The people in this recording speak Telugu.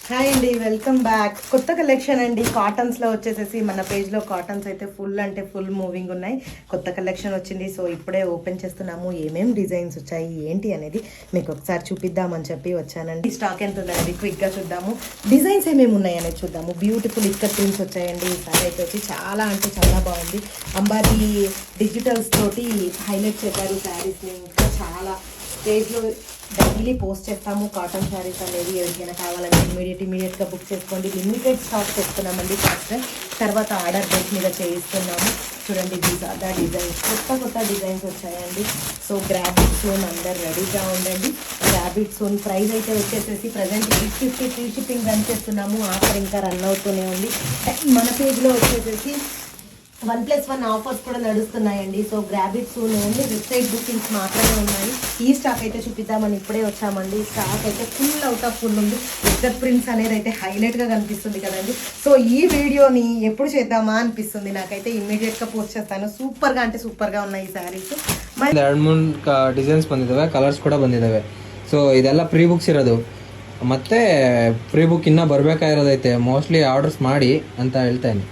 హాయ్ అండి, వెల్కమ్ బ్యాక్. కొత్త కలెక్షన్ అండి. కాటన్స్లో వచ్చేసేసి మన పేజ్లో కాటన్స్ అయితే ఫుల్ అంటే ఫుల్ మూవింగ్ ఉన్నాయి. కొత్త కలెక్షన్ వచ్చింది. సో ఇప్పుడే ఓపెన్ చేస్తున్నాము. ఏమేం డిజైన్స్ వచ్చాయి ఏంటి అనేది మీకు ఒకసారి చూపిద్దామని చెప్పి వచ్చానండి. స్టాక్ ఎంత ఉందండి క్విక్గా చూద్దాము. డిజైన్స్ ఏమేమి ఉన్నాయి అనేది చూద్దాము. బ్యూటిఫుల్ ఇక్కత్ ప్రింట్స్ వచ్చాయండి. ఈసారి అయితే వచ్చి చాలా అంటే చాలా బాగుంది. అంబారీ డిజిటల్స్ తోటి హైలైట్ చేశారు శారీస్ని. ఇంకా చాలా పేజ్లో డైలీ పోస్ట్ చేస్తాము కాటన్ శారీస్ అనేది. ఎవరికైనా కావాలంటే ఇమీడియట్గా బుక్ చేసుకోండి. లిమిటెడ్ స్టాక్ చేస్తున్నామండి ఫస్ట్. తర్వాత ఆర్డర్ బేస్ మీద చేయిస్తున్నాము. చూడండి దా డిజైన్స్, కొత్త డిజైన్స్ వచ్చాయండి. సో గ్రాబిట్ సోన్ అందరు రెడీగా ఉండండి. గ్రాబిట్ సోన్ ప్రైస్ అయితే వచ్చేసేసి ప్రజెంట్ 850 ఫ్రీ షిప్పింగ్ రన్ చేస్తున్నాము. ఆఫర్ ఇంకా రన్ అవుతూనే ఉంది. మన పేజ్లో వచ్చేసేసి 1+1 ఆఫర్స్ కూడా నడుస్తున్నాయండి. So grab it soon only website bookings మాత్రమే ఉన్నాయి. ఈ స్టాక్ అయితే చూపిద్దామని ఇప్పుడే వచ్చామండి. స్టాక్ అయితే ఫుల్ అవుట్ ఆఫ్ ఫుల్ ఉంది. ఇక్కత్ ప్రింట్స్ అనేది అయితే హైలైట్గా కనిపిస్తుంది కదండి. సో ఈ వీడియోని ఎప్పుడు చేద్దామా అనిపిస్తుంది నాకైతే. ఇమ్మీడియట్గా పోస్ట్ చేస్తాను. సూపర్గా అంటే సೂಪರ್గా ఉన్నాయి ಈ ಸ್ಯಾರೀಸ್. 2-3 ಡಿಸೈನ್ಸ್ ಬಂದಿದ್ದಾವೆ, ಕಲರ್ಸ್ ಕೂಡ ಬಂದಿದ್ದಾವೆ. ಸೊ ಇದೆಲ್ಲ ಪ್ರೀ ಬುಕ್ಸ್ ಇರೋದು. ಮತ್ತೆ ಪ್ರೀ ಬುಕ್ ಇನ್ನೂ ಬರಬೇಕಾಗಿರೋದೈತೆ. ಮೋಸ್ಟ್ಲಿ ಆರ್ಡರ್ಸ್ ಮಾಡಿ ಅಂತ ಹೇಳ್ತಾ ಇದ್ದೀನಿ.